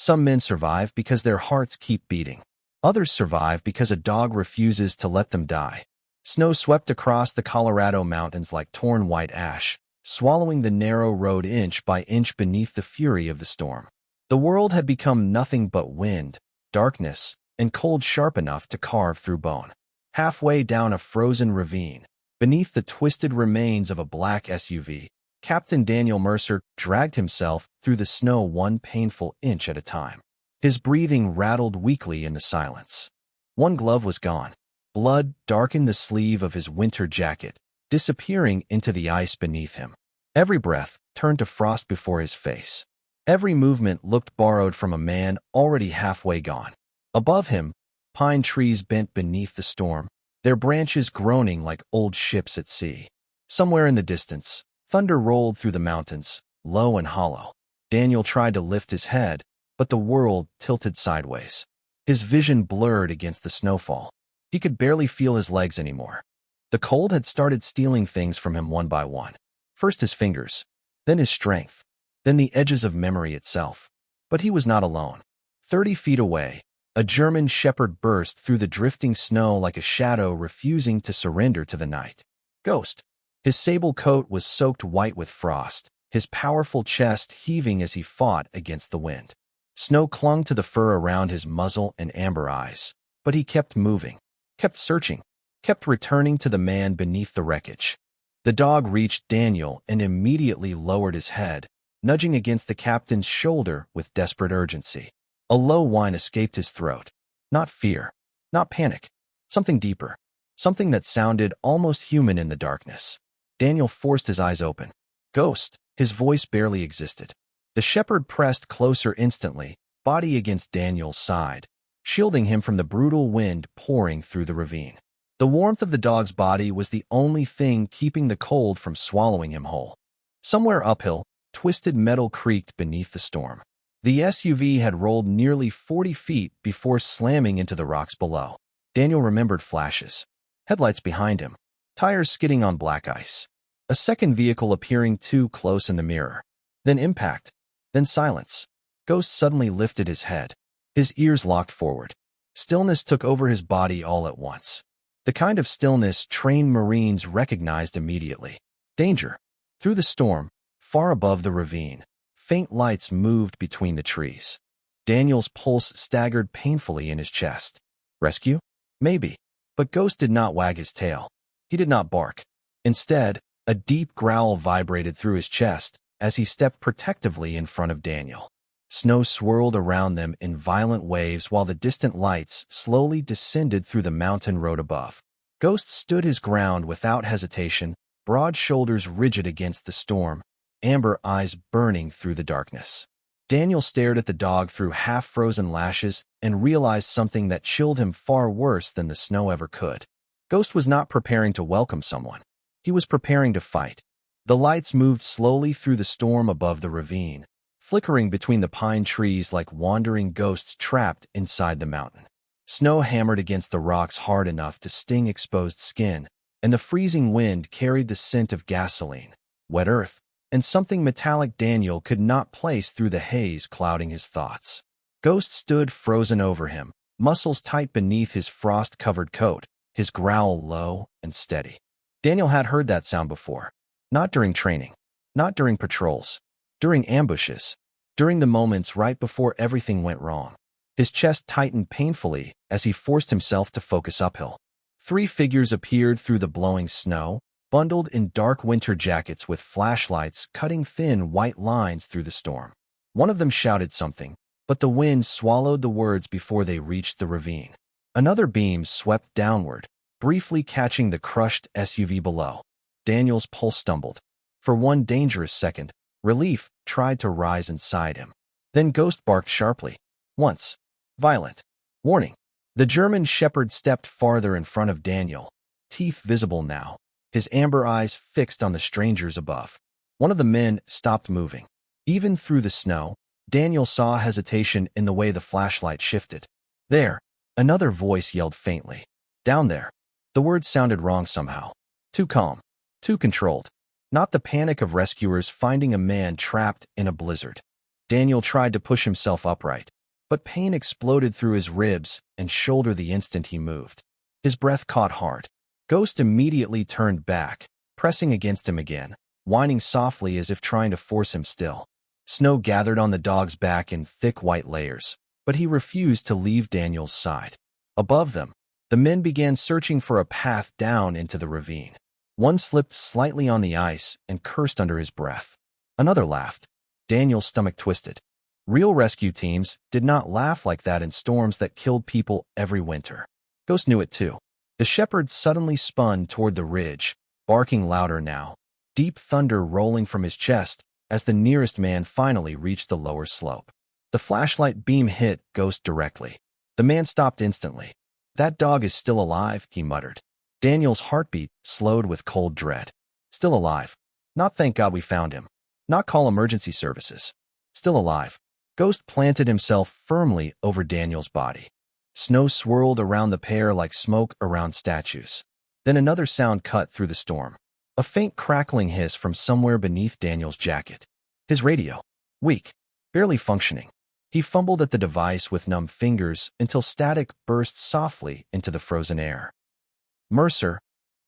Some men survive because their hearts keep beating. Others survive because a dog refuses to let them die. Snow swept across the Colorado mountains like torn white ash, swallowing the narrow road inch by inch beneath the fury of the storm. The world had become nothing but wind, darkness, and cold sharp enough to carve through bone. Halfway down a frozen ravine, beneath the twisted remains of a black SUV, Captain Daniel Mercer dragged himself through the snow one painful inch at a time. His breathing rattled weakly in the silence. One glove was gone. Blood darkened the sleeve of his winter jacket, disappearing into the ice beneath him. Every breath turned to frost before his face. Every movement looked borrowed from a man already halfway gone. Above him, pine trees bent beneath the storm, their branches groaning like old ships at sea. Somewhere in the distance, thunder rolled through the mountains, low and hollow. Daniel tried to lift his head, but the world tilted sideways. His vision blurred against the snowfall. He could barely feel his legs anymore. The cold had started stealing things from him one by one. First his fingers, then his strength, then the edges of memory itself. But he was not alone. 30 feet away, a German shepherd burst through the drifting snow like a shadow refusing to surrender to the night. Ghost. His sable coat was soaked white with frost, his powerful chest heaving as he fought against the wind. Snow clung to the fur around his muzzle and amber eyes, but he kept moving, kept searching, kept returning to the man beneath the wreckage. The dog reached Daniel and immediately lowered his head, nudging against the captain's shoulder with desperate urgency. A low whine escaped his throat. Not fear, not panic, something deeper, something that sounded almost human in the darkness. Daniel forced his eyes open. Ghost, his voice barely existed. The shepherd pressed closer instantly, body against Daniel's side, shielding him from the brutal wind pouring through the ravine. The warmth of the dog's body was the only thing keeping the cold from swallowing him whole. Somewhere uphill, twisted metal creaked beneath the storm. The SUV had rolled nearly 40 feet before slamming into the rocks below. Daniel remembered flashes. Headlights behind him. Tires skidding on black ice. A second vehicle appearing too close in the mirror. Then impact. Then silence. Ghost suddenly lifted his head. His ears locked forward. Stillness took over his body all at once. The kind of stillness trained Marines recognized immediately. Danger. Through the storm, far above the ravine, faint lights moved between the trees. Daniel's pulse staggered painfully in his chest. Rescue? Maybe. But Ghost did not wag his tail. He did not bark. Instead, a deep growl vibrated through his chest as he stepped protectively in front of Daniel. Snow swirled around them in violent waves while the distant lights slowly descended through the mountain road above. Ghost stood his ground without hesitation, broad shoulders rigid against the storm, amber eyes burning through the darkness. Daniel stared at the dog through half-frozen lashes and realized something that chilled him far worse than the snow ever could. Ghost was not preparing to welcome someone. He was preparing to fight. The lights moved slowly through the storm above the ravine, flickering between the pine trees like wandering ghosts trapped inside the mountain. Snow hammered against the rocks hard enough to sting exposed skin, and the freezing wind carried the scent of gasoline, wet earth, and something metallic Daniel could not place through the haze clouding his thoughts. Ghost stood frozen over him, muscles tight beneath his frost-covered coat, his growl low and steady. Daniel had heard that sound before. Not during training, not during patrols, during ambushes, during the moments right before everything went wrong. His chest tightened painfully as he forced himself to focus uphill. 3 figures appeared through the blowing snow, bundled in dark winter jackets with flashlights cutting thin white lines through the storm. One of them shouted something, but the wind swallowed the words before they reached the ravine. Another beam swept downward, briefly catching the crushed SUV below. Daniel's pulse stumbled. For one dangerous second, relief tried to rise inside him. Then Ghost barked sharply. Once. Violent. Warning. The German shepherd stepped farther in front of Daniel, teeth visible now, his amber eyes fixed on the strangers above. One of the men stopped moving. Even through the snow, Daniel saw hesitation in the way the flashlight shifted. There. Another voice yelled faintly. Down there. The words sounded wrong somehow. Too calm. Too controlled. Not the panic of rescuers finding a man trapped in a blizzard. Daniel tried to push himself upright, but pain exploded through his ribs and shoulder the instant he moved. His breath caught hard. Ghost immediately turned back, pressing against him again, whining softly as if trying to force him still. Snow gathered on the dog's back in thick white layers, but he refused to leave Daniel's side. Above them, the men began searching for a path down into the ravine. One slipped slightly on the ice and cursed under his breath. Another laughed. Daniel's stomach twisted. Real rescue teams did not laugh like that in storms that killed people every winter. Ghost knew it too. The shepherd suddenly spun toward the ridge, barking louder now, deep thunder rolling from his chest as the nearest man finally reached the lower slope. The flashlight beam hit Ghost directly. The man stopped instantly. "That dog is still alive," he muttered. Daniel's heartbeat slowed with cold dread. Still alive. Not "thank God we found him." Not "call emergency services." Still alive. Ghost planted himself firmly over Daniel's body. Snow swirled around the pair like smoke around statues. Then another sound cut through the storm. A faint crackling hiss from somewhere beneath Daniel's jacket. His radio. Weak. Barely functioning. He fumbled at the device with numb fingers until static burst softly into the frozen air. "Mercer,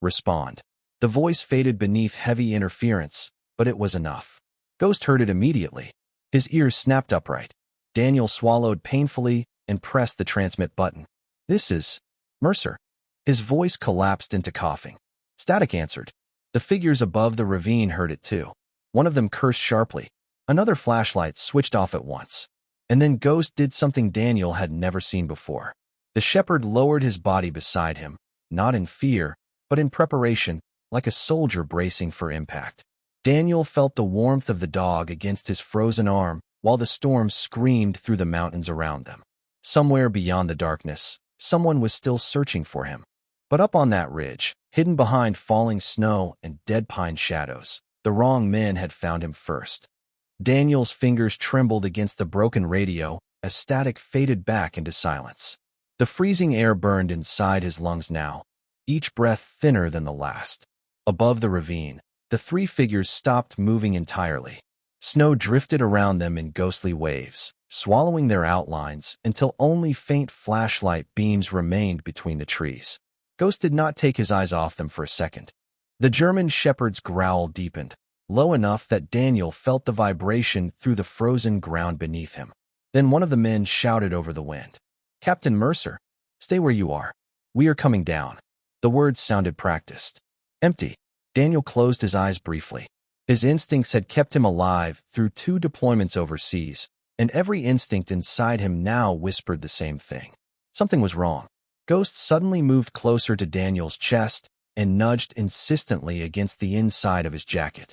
respond." The voice faded beneath heavy interference, but it was enough. Ghost heard it immediately. His ears snapped upright. Daniel swallowed painfully and pressed the transmit button. "This is Mercer." His voice collapsed into coughing. Static answered. The figures above the ravine heard it too. One of them cursed sharply. Another flashlight switched off at once. And then Ghost did something Daniel had never seen before. The shepherd lowered his body beside him, not in fear, but in preparation, like a soldier bracing for impact. Daniel felt the warmth of the dog against his frozen arm while the storm screamed through the mountains around them. Somewhere beyond the darkness, someone was still searching for him. But up on that ridge, hidden behind falling snow and dead pine shadows, the wrong men had found him first. Daniel's fingers trembled against the broken radio as static faded back into silence. The freezing air burned inside his lungs now, each breath thinner than the last. Above the ravine, the three figures stopped moving entirely. Snow drifted around them in ghostly waves, swallowing their outlines until only faint flashlight beams remained between the trees. Ghost did not take his eyes off them for a second. The German shepherd's growl deepened, low enough that Daniel felt the vibration through the frozen ground beneath him. Then one of the men shouted over the wind, "Captain Mercer, stay where you are. We are coming down." The words sounded practiced. Empty. Daniel closed his eyes briefly. His instincts had kept him alive through 2 deployments overseas, and every instinct inside him now whispered the same thing. Something was wrong. Ghost suddenly moved closer to Daniel's chest and nudged insistently against the inside of his jacket.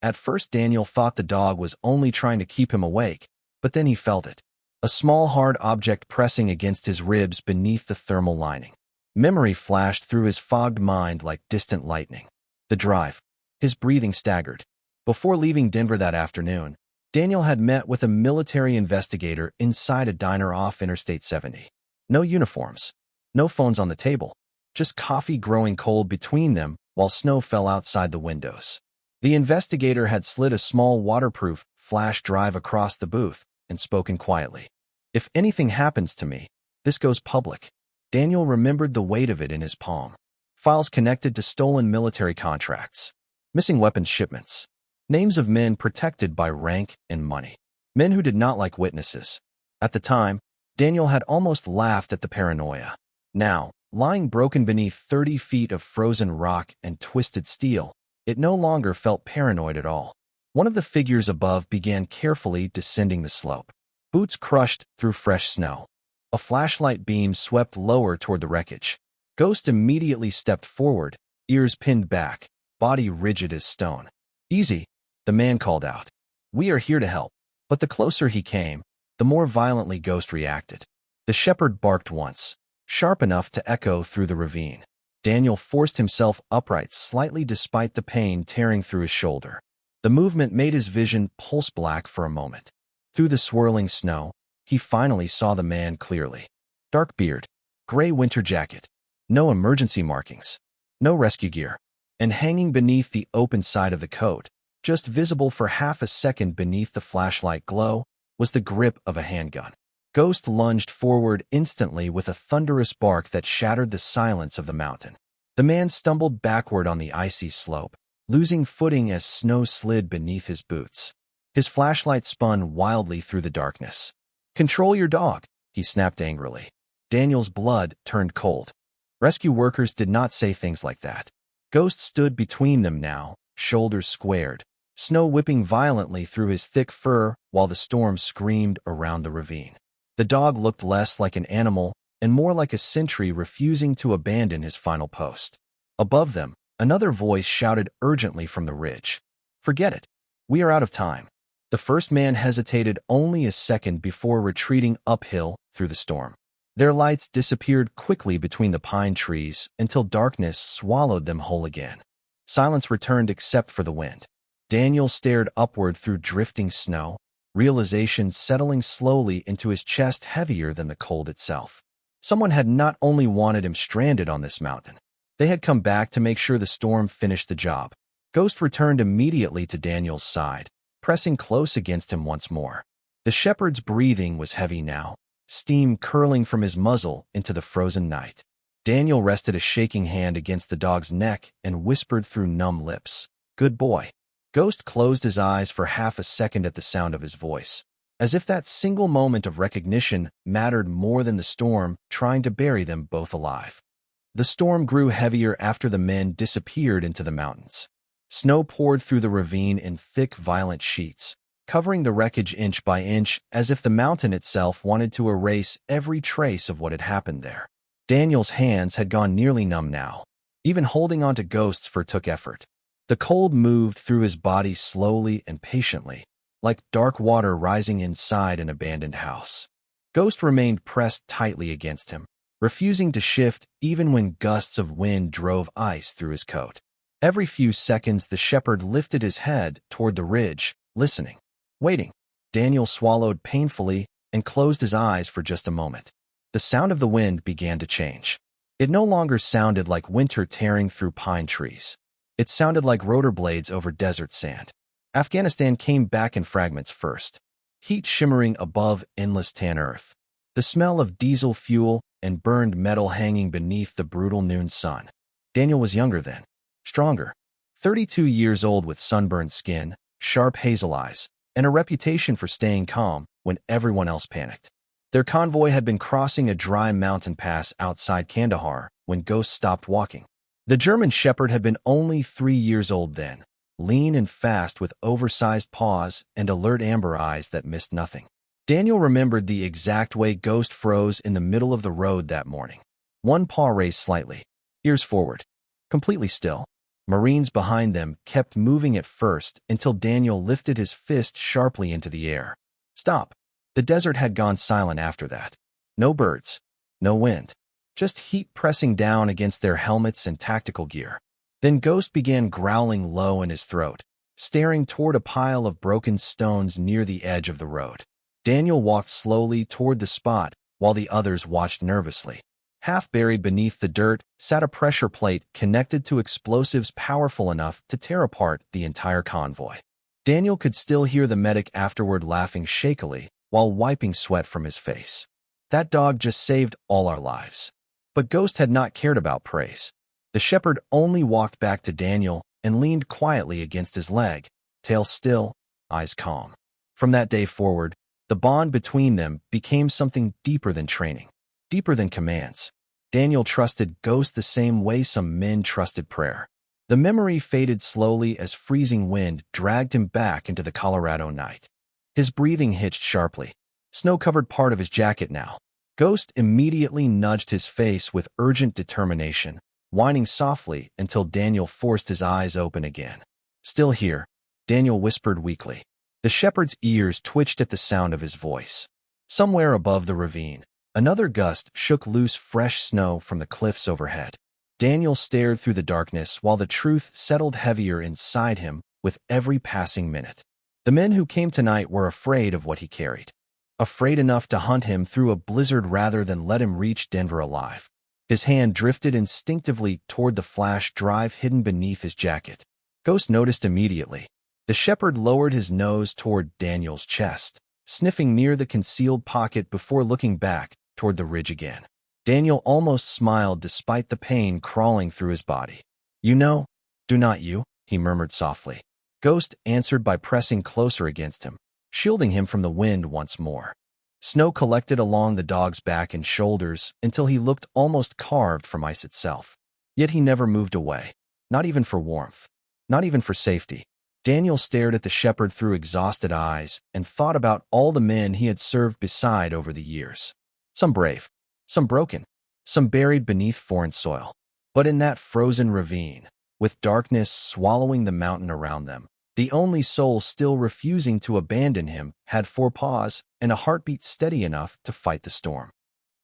At first, Daniel thought the dog was only trying to keep him awake, but then he felt it. A small hard object pressing against his ribs beneath the thermal lining. Memory flashed through his fogged mind like distant lightning. The drive. His breathing staggered. Before leaving Denver that afternoon, Daniel had met with a military investigator inside a diner off Interstate 70. No uniforms. No phones on the table. Just coffee growing cold between them while snow fell outside the windows. The investigator had slid a small waterproof flash drive across the booth and spoken quietly. "If anything happens to me, this goes public." Daniel remembered the weight of it in his palm. Files connected to stolen military contracts. Missing weapons shipments. Names of men protected by rank and money. Men who did not like witnesses. At the time, Daniel had almost laughed at the paranoia. Now, lying broken beneath 30 feet of frozen rock and twisted steel, it no longer felt paranoid at all. One of the figures above began carefully descending the slope. Boots crushed through fresh snow. A flashlight beam swept lower toward the wreckage. Ghost immediately stepped forward, ears pinned back, body rigid as stone. "Easy," the man called out. "We are here to help." But the closer he came, the more violently Ghost reacted. The shepherd barked once, sharp enough to echo through the ravine. Daniel forced himself upright slightly despite the pain tearing through his shoulder. The movement made his vision pulse black for a moment. Through the swirling snow, he finally saw the man clearly. Dark beard, gray winter jacket, no emergency markings, no rescue gear, and hanging beneath the open side of the coat, just visible for half a second beneath the flashlight glow, was the grip of a handgun. Ghost lunged forward instantly with a thunderous bark that shattered the silence of the mountain. The man stumbled backward on the icy slope, losing footing as snow slid beneath his boots. His flashlight spun wildly through the darkness. "Control your dog," he snapped angrily. Daniel's blood turned cold. Rescue workers did not say things like that. Ghost stood between them now, shoulders squared, snow whipping violently through his thick fur while the storm screamed around the ravine. The dog looked less like an animal and more like a sentry refusing to abandon his final post. Above them, another voice shouted urgently from the ridge. "Forget it. We are out of time." The first man hesitated only a second before retreating uphill through the storm. Their lights disappeared quickly between the pine trees until darkness swallowed them whole again. Silence returned except for the wind. Daniel stared upward through drifting snow, realization settling slowly into his chest heavier than the cold itself. Someone had not only wanted him stranded on this mountain, they had come back to make sure the storm finished the job. Ghost returned immediately to Daniel's side, pressing close against him once more. The shepherd's breathing was heavy now, steam curling from his muzzle into the frozen night. Daniel rested a shaking hand against the dog's neck and whispered through numb lips, "Good boy." Ghost closed his eyes for half a second at the sound of his voice, as if that single moment of recognition mattered more than the storm trying to bury them both alive. The storm grew heavier after the men disappeared into the mountains. Snow poured through the ravine in thick, violent sheets, covering the wreckage inch by inch as if the mountain itself wanted to erase every trace of what had happened there. Daniel's hands had gone nearly numb now. Even holding onto Ghost's fur took effort. The cold moved through his body slowly and patiently, like dark water rising inside an abandoned house. Ghost remained pressed tightly against him, refusing to shift even when gusts of wind drove ice through his coat. Every few seconds the shepherd lifted his head toward the ridge, listening, waiting. Daniel swallowed painfully and closed his eyes for just a moment. The sound of the wind began to change. It no longer sounded like winter tearing through pine trees. It sounded like rotor blades over desert sand. Afghanistan came back in fragments first, heat shimmering above endless tan earth. The smell of diesel fuel and burned metal hanging beneath the brutal noon sun. Daniel was younger then, stronger, 32 years old with sunburned skin, sharp hazel eyes, and a reputation for staying calm when everyone else panicked. Their convoy had been crossing a dry mountain pass outside Kandahar when Ghost stopped walking. The German shepherd had been only 3 years old then, lean and fast with oversized paws and alert amber eyes that missed nothing. Daniel remembered the exact way Ghost froze in the middle of the road that morning. One paw raised slightly, ears forward, completely still. Marines behind them kept moving at first until Daniel lifted his fist sharply into the air. Stop. The desert had gone silent after that. No birds, no wind, just heat pressing down against their helmets and tactical gear. Then Ghost began growling low in his throat, staring toward a pile of broken stones near the edge of the road. Daniel walked slowly toward the spot while the others watched nervously. Half buried beneath the dirt sat a pressure plate connected to explosives powerful enough to tear apart the entire convoy. Daniel could still hear the medic afterward laughing shakily while wiping sweat from his face. "That dog just saved all our lives." But Ghost had not cared about praise. The shepherd only walked back to Daniel and leaned quietly against his leg, tail still, eyes calm. From that day forward, the bond between them became something deeper than training, deeper than commands. Daniel trusted Ghost the same way some men trusted prayer. The memory faded slowly as freezing wind dragged him back into the Colorado night. His breathing hitched sharply. Snow covered part of his jacket now. Ghost immediately nudged his face with urgent determination, whining softly until Daniel forced his eyes open again. "Still here," Daniel whispered weakly. The shepherd's ears twitched at the sound of his voice. Somewhere above the ravine, another gust shook loose fresh snow from the cliffs overhead. Daniel stared through the darkness while the truth settled heavier inside him with every passing minute. The men who came tonight were afraid of what he carried. Afraid enough to hunt him through a blizzard rather than let him reach Denver alive. His hand drifted instinctively toward the flash drive hidden beneath his jacket. Ghost noticed immediately. The shepherd lowered his nose toward Daniel's chest. sniffing near the concealed pocket before looking back toward the ridge again. Daniel almost smiled despite the pain crawling through his body. "You know, do not you?" he murmured softly. Ghost answered by pressing closer against him, shielding him from the wind once more. Snow collected along the dog's back and shoulders until he looked almost carved from ice itself. Yet he never moved away, not even for warmth, not even for safety. Daniel stared at the shepherd through exhausted eyes and thought about all the men he had served beside over the years. Some brave, some broken, some buried beneath foreign soil. But in that frozen ravine, with darkness swallowing the mountain around them, the only soul still refusing to abandon him had 4 paws and a heartbeat steady enough to fight the storm.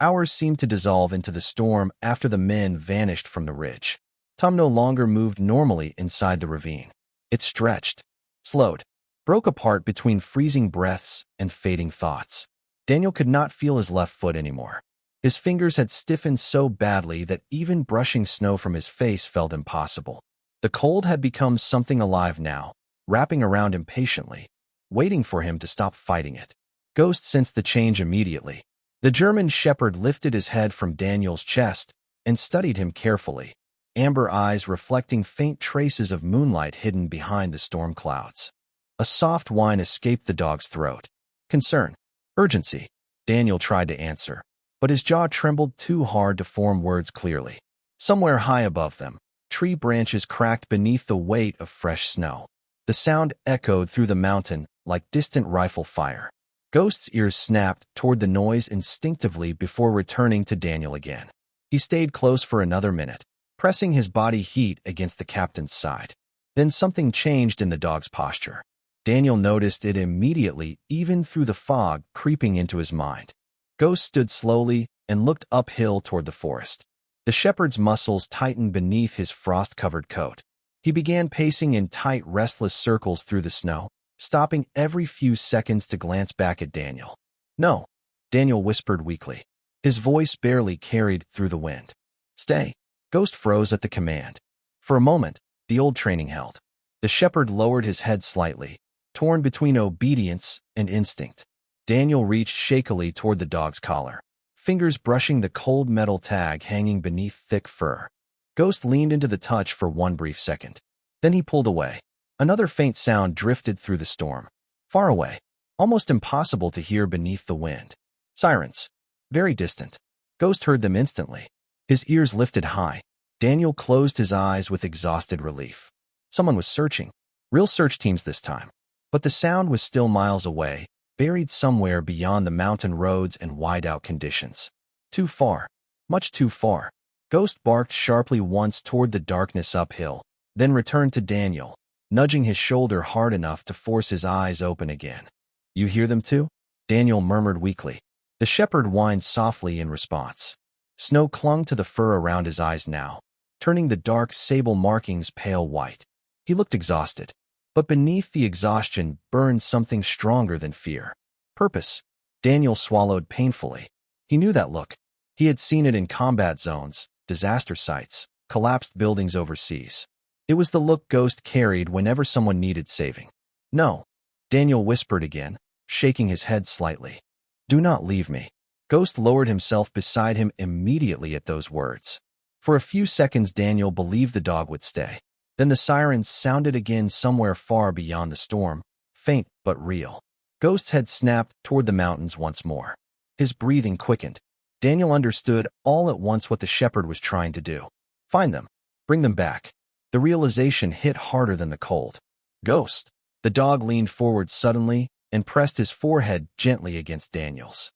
Hours seemed to dissolve into the storm after the men vanished from the ridge. Time no longer moved normally inside the ravine. It stretched, slowed, broke apart between freezing breaths and fading thoughts. Daniel could not feel his left foot anymore. His fingers had stiffened so badly that even brushing snow from his face felt impossible. The cold had become something alive now, wrapping around him patiently, waiting for him to stop fighting it. Ghost sensed the change immediately. The German shepherd lifted his head from Daniel's chest and studied him carefully, amber eyes reflecting faint traces of moonlight hidden behind the storm clouds. A soft whine escaped the dog's throat. Concern. Urgency. Daniel tried to answer, but his jaw trembled too hard to form words clearly. Somewhere high above them, tree branches cracked beneath the weight of fresh snow. The sound echoed through the mountain like distant rifle fire. Ghost's ears snapped toward the noise instinctively before returning to Daniel again. He stayed close for another minute, pressing his body heat against the captain's side. Then something changed in the dog's posture. Daniel noticed it immediately, even through the fog creeping into his mind. Ghost stood slowly and looked uphill toward the forest. The shepherd's muscles tightened beneath his frost-covered coat. He began pacing in tight, restless circles through the snow, stopping every few seconds to glance back at Daniel. "No," Daniel whispered weakly. His voice barely carried through the wind. "Stay." Ghost froze at the command. For a moment, the old training held. The shepherd lowered his head slightly, torn between obedience and instinct. Daniel reached shakily toward the dog's collar, fingers brushing the cold metal tag hanging beneath thick fur. Ghost leaned into the touch for one brief second. Then he pulled away. Another faint sound drifted through the storm. Far away, almost impossible to hear beneath the wind. Sirens. Very distant. Ghost heard them instantly. His ears lifted high. Daniel closed his eyes with exhausted relief. Someone was searching. Real search teams this time. But the sound was still miles away, buried somewhere beyond the mountain roads and wide-out conditions. Too far. Much too far. Ghost barked sharply once toward the darkness uphill, then returned to Daniel, nudging his shoulder hard enough to force his eyes open again. "You hear them too?" Daniel murmured weakly. The shepherd whined softly in response. Snow clung to the fur around his eyes now, turning the dark sable markings pale white. He looked exhausted, but beneath the exhaustion burned something stronger than fear. Purpose. Daniel swallowed painfully. He knew that look. He had seen it in combat zones, disaster sites, collapsed buildings overseas. It was the look Ghost carried whenever someone needed saving. "No," Daniel whispered again, shaking his head slightly. "Do not leave me." Ghost lowered himself beside him immediately at those words. For a few seconds Daniel believed the dog would stay. Then the sirens sounded again somewhere far beyond the storm, faint but real. Ghost's head snapped toward the mountains once more. His breathing quickened. Daniel understood all at once what the shepherd was trying to do. Find them. Bring them back. The realization hit harder than the cold. "Ghost." The dog leaned forward suddenly and pressed his forehead gently against Daniel's.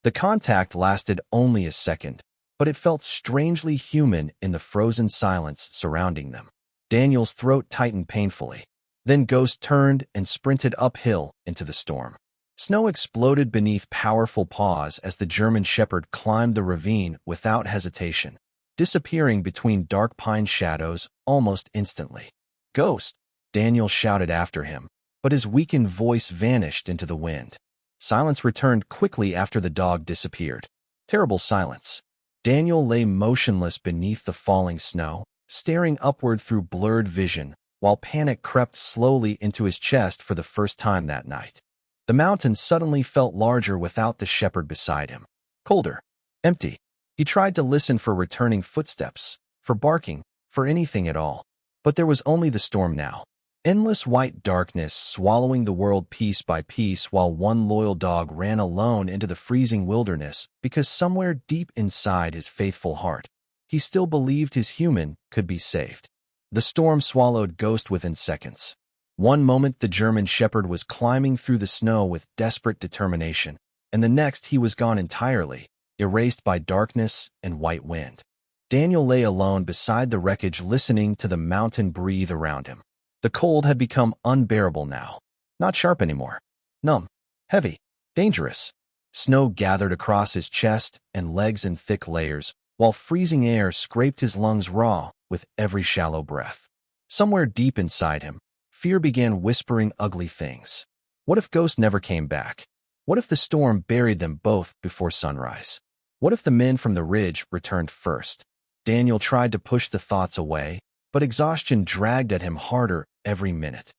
The contact lasted only a second, but it felt strangely human in the frozen silence surrounding them. Daniel's throat tightened painfully. Then Ghost turned and sprinted uphill into the storm. Snow exploded beneath powerful paws as the German shepherd climbed the ravine without hesitation, disappearing between dark pine shadows almost instantly. "Ghost!" Daniel shouted after him, but his weakened voice vanished into the wind. Silence returned quickly after the dog disappeared. Terrible silence. Daniel lay motionless beneath the falling snow, staring upward through blurred vision, while panic crept slowly into his chest for the first time that night. The mountain suddenly felt larger without the shepherd beside him. Colder. Empty. He tried to listen for returning footsteps, for barking, for anything at all. But there was only the storm now. Endless white darkness swallowing the world piece by piece while one loyal dog ran alone into the freezing wilderness because somewhere deep inside his faithful heart, he still believed his human could be saved. The storm swallowed Ghost within seconds. One moment the German shepherd was climbing through the snow with desperate determination, and the next he was gone entirely, erased by darkness and white wind. Daniel lay alone beside the wreckage listening to the mountain breathe around him. The cold had become unbearable now. Not sharp anymore. Numb. Heavy. Dangerous. Snow gathered across his chest and legs in thick layers, while freezing air scraped his lungs raw with every shallow breath. Somewhere deep inside him, fear began whispering ugly things. What if Ghost never came back? What if the storm buried them both before sunrise? What if the men from the ridge returned first? Daniel tried to push the thoughts away, but exhaustion dragged at him harder every minute.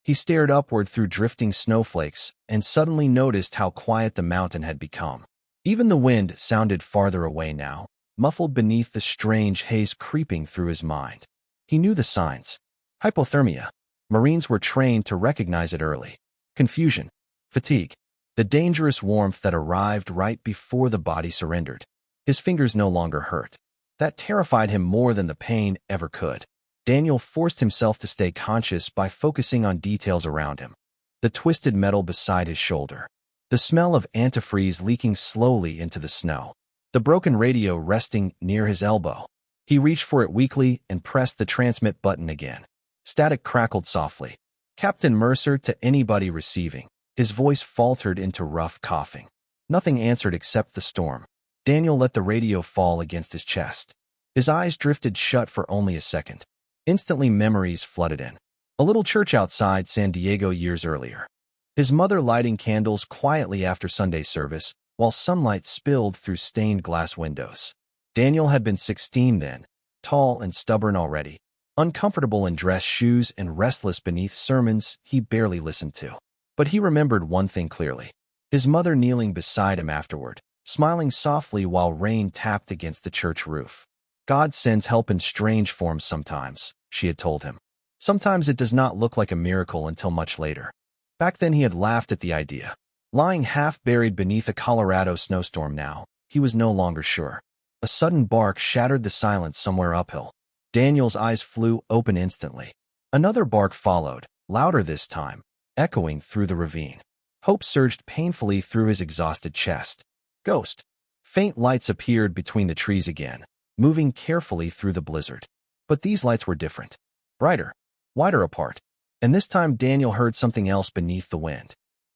He stared upward through drifting snowflakes and suddenly noticed how quiet the mountain had become. Even the wind sounded farther away now, muffled beneath the strange haze creeping through his mind. He knew the signs. Hypothermia. Marines were trained to recognize it early. Confusion. Fatigue. The dangerous warmth that arrived right before the body surrendered. His fingers no longer hurt. That terrified him more than the pain ever could. Daniel forced himself to stay conscious by focusing on details around him. The twisted metal beside his shoulder. The smell of antifreeze leaking slowly into the snow. The broken radio resting near his elbow. He reached for it weakly and pressed the transmit button again. Static crackled softly. Captain Mercer to anybody receiving. His voice faltered into rough coughing. Nothing answered except the storm. Daniel let the radio fall against his chest. His eyes drifted shut for only a second. Instantly memories flooded in. A little church outside San Diego years earlier. His mother lighting candles quietly after Sunday service, while sunlight spilled through stained glass windows. Daniel had been 16 then, tall and stubborn already, uncomfortable in dress shoes and restless beneath sermons he barely listened to. But he remembered one thing clearly. His mother kneeling beside him afterward, smiling softly while rain tapped against the church roof. God sends help in strange forms sometimes, she had told him. Sometimes it does not look like a miracle until much later. Back then he had laughed at the idea. Lying half-buried beneath a Colorado snowstorm now, he was no longer sure. A sudden bark shattered the silence somewhere uphill. Daniel's eyes flew open instantly. Another bark followed, louder this time, echoing through the ravine. Hope surged painfully through his exhausted chest. Ghost. Faint lights appeared between the trees again, moving carefully through the blizzard. But these lights were different. Brighter. Wider apart. And this time Daniel heard something else beneath the wind.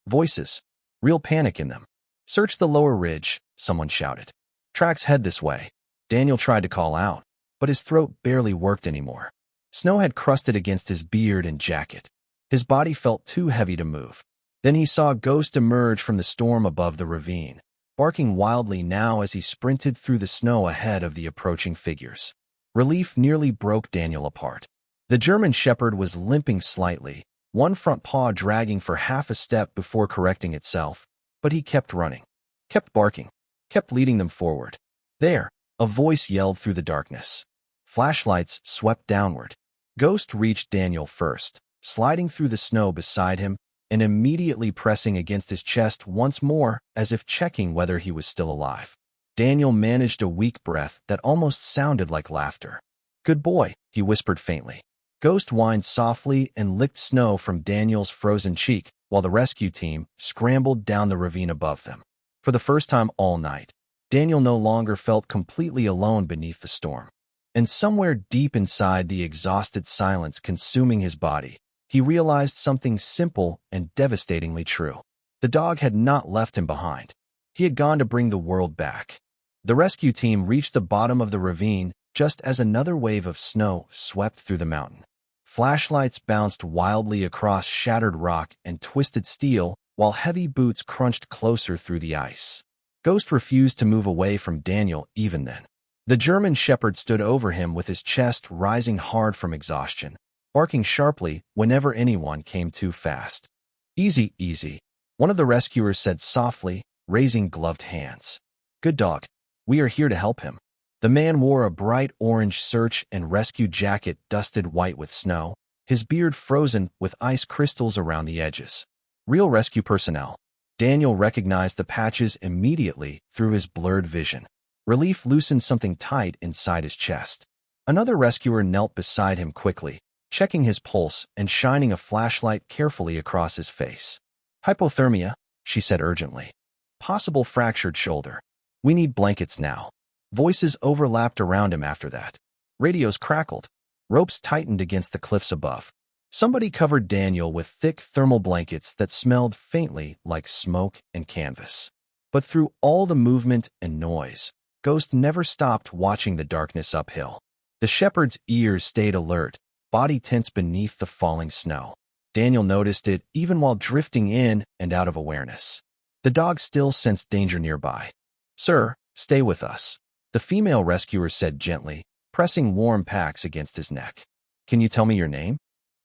Voices. Real panic in them. Search the lower ridge, someone shouted. Tracks head this way. Daniel tried to call out, but his throat barely worked anymore. Snow had crusted against his beard and jacket. His body felt too heavy to move. Then he saw Ghost emerge from the storm above the ravine, barking wildly now as he sprinted through the snow ahead of the approaching figures. Relief nearly broke Daniel apart. The German shepherd was limping slightly, one front paw dragging for half a step before correcting itself, but he kept running, kept barking, kept leading them forward. There, a voice yelled through the darkness. Flashlights swept downward. Ghost reached Daniel first, sliding through the snow beside him and immediately pressing against his chest once more as if checking whether he was still alive. Daniel managed a weak breath that almost sounded like laughter. Good boy, he whispered faintly. Ghost whined softly and licked snow from Daniel's frozen cheek while the rescue team scrambled down the ravine above them. For the first time all night, Daniel no longer felt completely alone beneath the storm. And somewhere deep inside the exhausted silence consuming his body, he realized something simple and devastatingly true. The dog had not left him behind. He had gone to bring the world back. The rescue team reached the bottom of the ravine just as another wave of snow swept through the mountain. Flashlights bounced wildly across shattered rock and twisted steel while heavy boots crunched closer through the ice. Ghost refused to move away from Daniel even then. The German shepherd stood over him with his chest rising hard from exhaustion, barking sharply whenever anyone came too fast. Easy, easy. One of the rescuers said softly, raising gloved hands. Good dog. We are here to help him. The man wore a bright orange search and rescue jacket dusted white with snow, his beard frozen with ice crystals around the edges. Real rescue personnel. Daniel recognized the patches immediately through his blurred vision. Relief loosened something tight inside his chest. Another rescuer knelt beside him quickly, checking his pulse and shining a flashlight carefully across his face. Hypothermia, she said urgently. Possible fractured shoulder. We need blankets now. Voices overlapped around him after that. Radios crackled. Ropes tightened against the cliffs above. Somebody covered Daniel with thick thermal blankets that smelled faintly like smoke and canvas. But through all the movement and noise, Ghost never stopped watching the darkness uphill. The shepherd's ears stayed alert, body tense beneath the falling snow. Daniel noticed it even while drifting in and out of awareness. The dog still sensed danger nearby. Sir, stay with us, the female rescuer said gently, pressing warm packs against his neck. Can you tell me your name?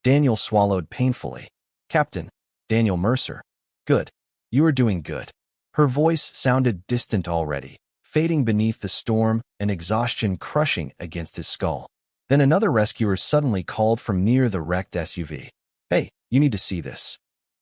Daniel swallowed painfully. Captain, Daniel Mercer. Good. You are doing good. Her voice sounded distant already, fading beneath the storm and exhaustion crushing against his skull. Then another rescuer suddenly called from near the wrecked SUV. Hey, you need to see this.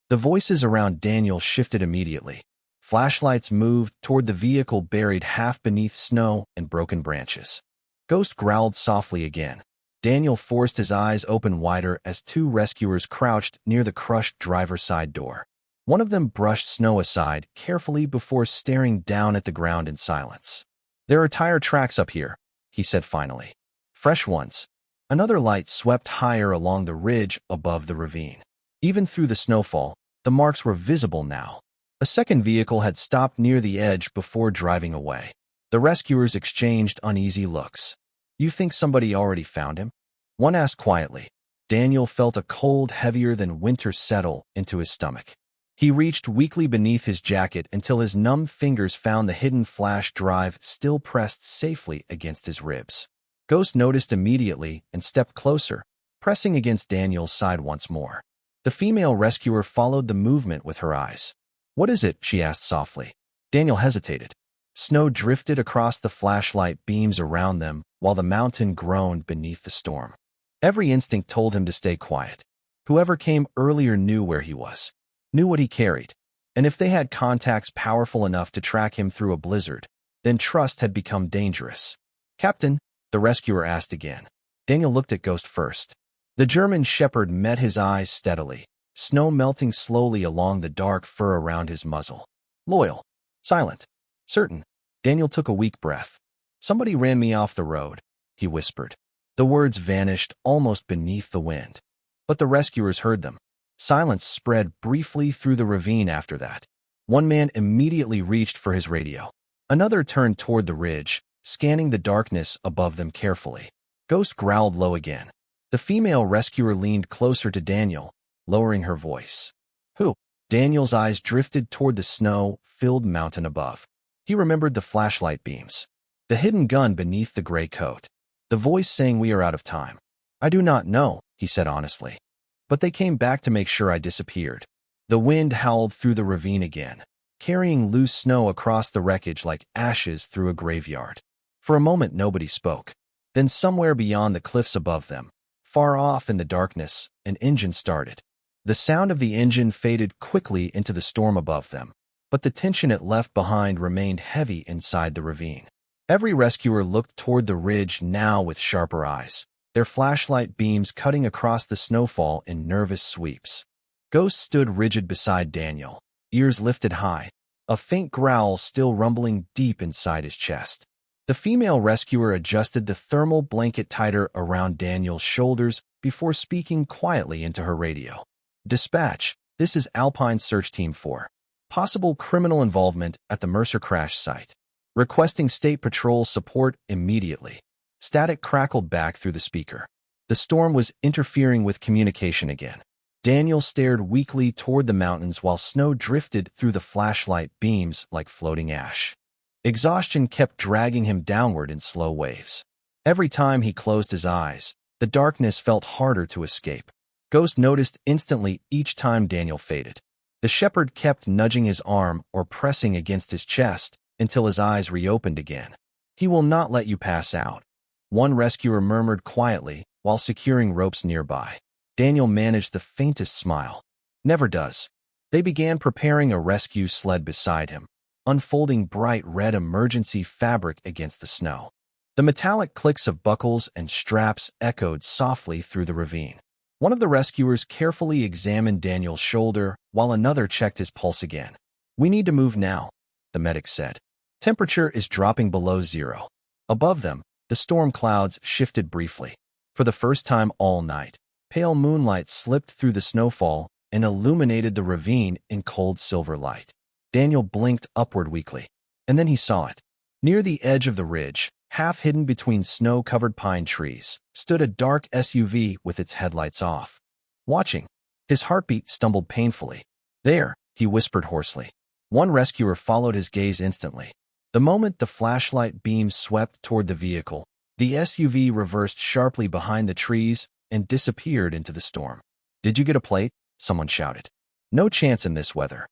The voices around Daniel shifted immediately. Flashlights moved toward the vehicle buried half beneath snow and broken branches. Ghost growled softly again. Daniel forced his eyes open wider as two rescuers crouched near the crushed driver's side door. One of them brushed snow aside carefully before staring down at the ground in silence. There are tire tracks up here, he said finally. Fresh ones. Another light swept higher along the ridge above the ravine. Even through the snowfall, the marks were visible now. A second vehicle had stopped near the edge before driving away. The rescuers exchanged uneasy looks. You think somebody already found him? One asked quietly. Daniel felt a cold heavier than winter settle into his stomach. He reached weakly beneath his jacket until his numb fingers found the hidden flash drive still pressed safely against his ribs. Ghost noticed immediately and stepped closer, pressing against Daniel's side once more. The female rescuer followed the movement with her eyes. What is it? She asked softly. Daniel hesitated. Snow drifted across the flashlight beams around them while the mountain groaned beneath the storm. Every instinct told him to stay quiet. Whoever came earlier knew where he was, knew what he carried, and if they had contacts powerful enough to track him through a blizzard, then trust had become dangerous. Captain, the rescuer asked again. Daniel looked at Ghost first. The German shepherd met his eyes steadily, snow melting slowly along the dark fur around his muzzle. Loyal. Silent. Certain. Daniel took a weak breath. Somebody ran me off the road, he whispered. The words vanished almost beneath the wind. But the rescuers heard them. Silence spread briefly through the ravine after that. One man immediately reached for his radio. Another turned toward the ridge, scanning the darkness above them carefully. Ghost growled low again. The female rescuer leaned closer to Daniel, lowering her voice. Who? Daniel's eyes drifted toward the snow-filled mountain above. He remembered the flashlight beams, the hidden gun beneath the gray coat. The voice saying we are out of time. I do not know, he said honestly. But they came back to make sure I disappeared. The wind howled through the ravine again, carrying loose snow across the wreckage like ashes through a graveyard. For a moment nobody spoke. Then somewhere beyond the cliffs above them, far off in the darkness, an engine started. The sound of the engine faded quickly into the storm above them, but the tension it left behind remained heavy inside the ravine. Every rescuer looked toward the ridge now with sharper eyes, their flashlight beams cutting across the snowfall in nervous sweeps. Ghost stood rigid beside Daniel, ears lifted high, a faint growl still rumbling deep inside his chest. The female rescuer adjusted the thermal blanket tighter around Daniel's shoulders before speaking quietly into her radio. Dispatch, this is Alpine Search Team 4. Possible criminal involvement at the Mercer crash site. Requesting State Patrol support immediately. Static crackled back through the speaker. The storm was interfering with communication again. Daniel stared weakly toward the mountains while snow drifted through the flashlight beams like floating ash. Exhaustion kept dragging him downward in slow waves. Every time he closed his eyes, the darkness felt harder to escape. Ghost noticed instantly each time Daniel faded. The shepherd kept nudging his arm or pressing against his chest until his eyes reopened again. "He will not let you pass out," one rescuer murmured quietly while securing ropes nearby. Daniel managed the faintest smile. "Never does." They began preparing a rescue sled beside him, unfolding bright red emergency fabric against the snow. The metallic clicks of buckles and straps echoed softly through the ravine. One of the rescuers carefully examined Daniel's shoulder while another checked his pulse again. "We need to move now," the medic said. Temperature is dropping below zero. Above them, the storm clouds shifted briefly. For the first time all night, pale moonlight slipped through the snowfall and illuminated the ravine in cold silver light. Daniel blinked upward weakly, and then he saw it. Near the edge of the ridge, half hidden between snow-covered pine trees, stood a dark SUV with its headlights off. Watching, his heartbeat stumbled painfully. "There," he whispered hoarsely. One rescuer followed his gaze instantly. The moment the flashlight beam swept toward the vehicle, the SUV reversed sharply behind the trees and disappeared into the storm. "Did you get a plate?" someone shouted. "No chance in this weather."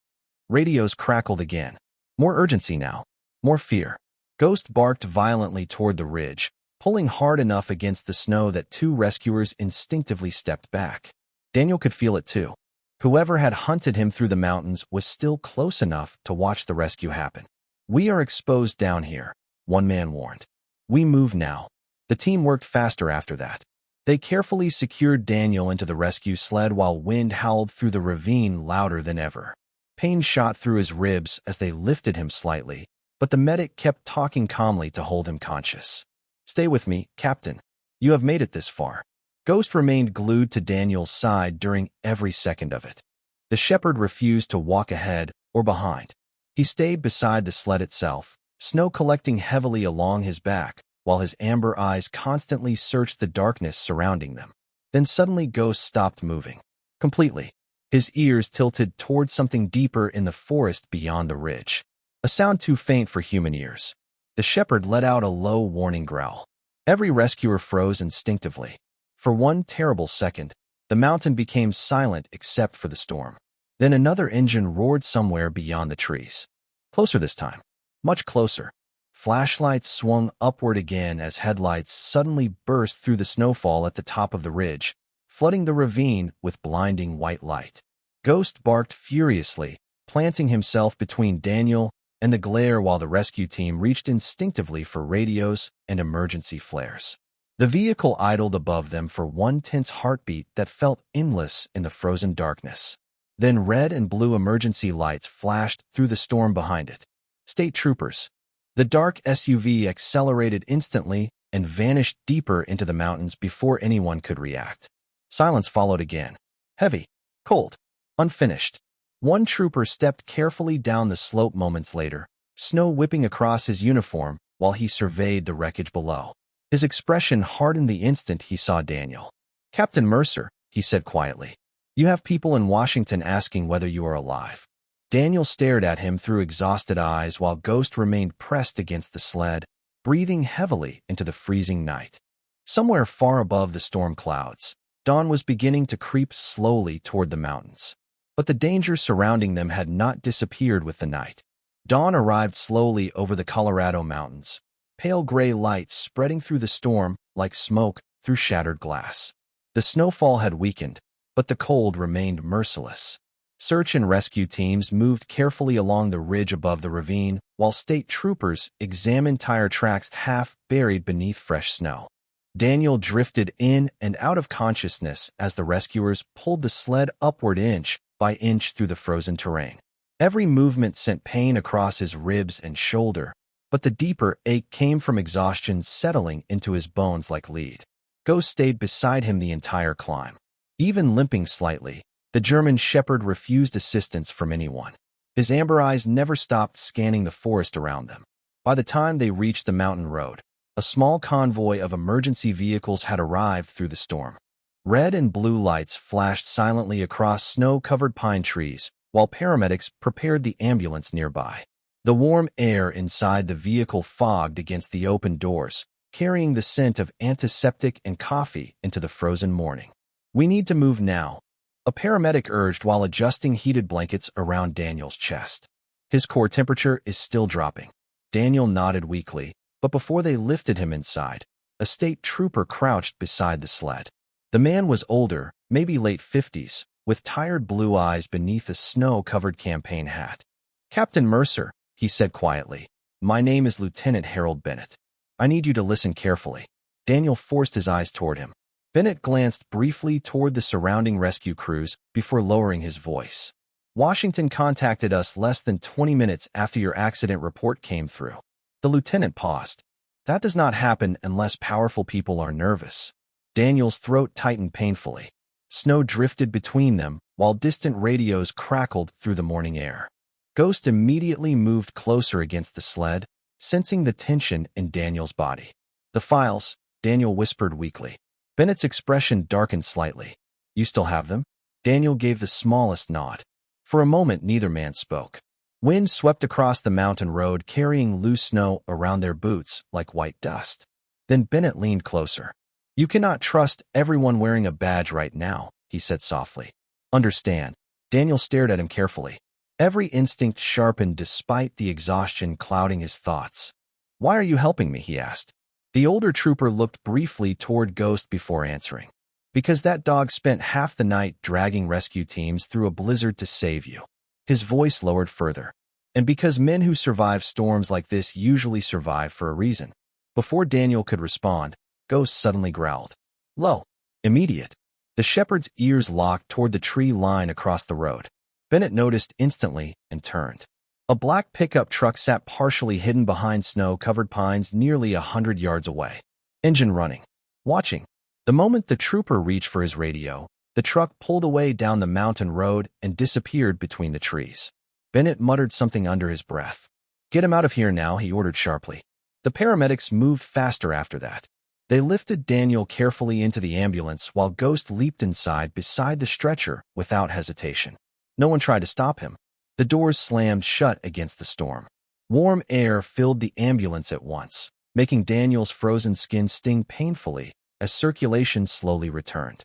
Radios crackled again. More urgency now. More fear. Ghost barked violently toward the ridge, pulling hard enough against the snow that two rescuers instinctively stepped back. Daniel could feel it too. Whoever had hunted him through the mountains was still close enough to watch the rescue happen. "We are exposed down here," one man warned. "We move now." The team worked faster after that. They carefully secured Daniel into the rescue sled while wind howled through the ravine louder than ever. Pain shot through his ribs as they lifted him slightly, but the medic kept talking calmly to hold him conscious. "Stay with me, Captain. You have made it this far." Ghost remained glued to Daniel's side during every second of it. The shepherd refused to walk ahead or behind. He stayed beside the sled itself, snow collecting heavily along his back, while his amber eyes constantly searched the darkness surrounding them. Then suddenly Ghost stopped moving. Completely. His ears tilted toward something deeper in the forest beyond the ridge. A sound too faint for human ears. The shepherd let out a low warning growl. Every rescuer froze instinctively. For one terrible second, the mountain became silent except for the storm. Then another engine roared somewhere beyond the trees. Closer this time. Much closer. Flashlights swung upward again as headlights suddenly burst through the snowfall at the top of the ridge, flooding the ravine with blinding white light. Ghost barked furiously, planting himself between Daniel and the glare while the rescue team reached instinctively for radios and emergency flares. The vehicle idled above them for one tense heartbeat that felt endless in the frozen darkness. Then red and blue emergency lights flashed through the storm behind it. State troopers. The dark SUV accelerated instantly and vanished deeper into the mountains before anyone could react. Silence followed again. Heavy, cold, unfinished. One trooper stepped carefully down the slope moments later, snow whipping across his uniform while he surveyed the wreckage below. His expression hardened the instant he saw Daniel. "Captain Mercer," he said quietly, "you have people in Washington asking whether you are alive." Daniel stared at him through exhausted eyes while Ghost remained pressed against the sled, breathing heavily into the freezing night. Somewhere far above the storm clouds, dawn was beginning to creep slowly toward the mountains. But the danger surrounding them had not disappeared with the night. Dawn arrived slowly over the Colorado mountains, pale gray lights spreading through the storm like smoke through shattered glass. The snowfall had weakened, but the cold remained merciless. Search and rescue teams moved carefully along the ridge above the ravine, while state troopers examined tire tracks half buried beneath fresh snow. Daniel drifted in and out of consciousness as the rescuers pulled the sled upward inch by inch through the frozen terrain. Every movement sent pain across his ribs and shoulder, but the deeper ache came from exhaustion settling into his bones like lead. Ghost stayed beside him the entire climb. Even limping slightly, the German shepherd refused assistance from anyone. His amber eyes never stopped scanning the forest around them. By the time they reached the mountain road, a small convoy of emergency vehicles had arrived through the storm. Red and blue lights flashed silently across snow-covered pine trees, while paramedics prepared the ambulance nearby. The warm air inside the vehicle fogged against the open doors, carrying the scent of antiseptic and coffee into the frozen morning. "We need to move now," A paramedic urged while adjusting heated blankets around Daniel's chest. His core temperature is still dropping. Daniel nodded weakly, but before they lifted him inside, a state trooper crouched beside the sled. The man was older, maybe late 50s, with tired blue eyes beneath a snow-covered campaign hat. "Captain Mercer," he said quietly, "my name is Lieutenant Harold Bennett. I need you to listen carefully." Daniel forced his eyes toward him. Bennett glanced briefly toward the surrounding rescue crews before lowering his voice. "Washington contacted us less than 20 minutes after your accident report came through." The lieutenant paused. "That does not happen unless powerful people are nervous." Daniel's throat tightened painfully. Snow drifted between them, while distant radios crackled through the morning air. Ghost immediately moved closer against the sled, sensing the tension in Daniel's body. "The files," Daniel whispered weakly. Bennett's expression darkened slightly. "You still have them?" Daniel gave the smallest nod. For a moment, neither man spoke. Wind swept across the mountain road, carrying loose snow around their boots like white dust. Then Bennett leaned closer. "You cannot trust everyone wearing a badge right now," he said softly. "Understand?" Daniel stared at him carefully. Every instinct sharpened despite the exhaustion clouding his thoughts. "Why are you helping me?" he asked. The older trooper looked briefly toward Ghost before answering. "Because that dog spent half the night dragging rescue teams through a blizzard to save you." His voice lowered further. "And because men who survive storms like this usually survive for a reason." Before Daniel could respond, Ghost suddenly growled. "Low." Immediate. The shepherd's ears locked toward the tree line across the road. Bennett noticed instantly and turned. A black pickup truck sat partially hidden behind snow-covered pines nearly 100 yards away. Engine running. Watching. The moment the trooper reached for his radio, the truck pulled away down the mountain road and disappeared between the trees. Bennett muttered something under his breath. "Get him out of here now," he ordered sharply. The paramedics moved faster after that. They lifted Daniel carefully into the ambulance while Ghost leaped inside beside the stretcher without hesitation. No one tried to stop him. The doors slammed shut against the storm. Warm air filled the ambulance at once, making Daniel's frozen skin sting painfully as circulation slowly returned.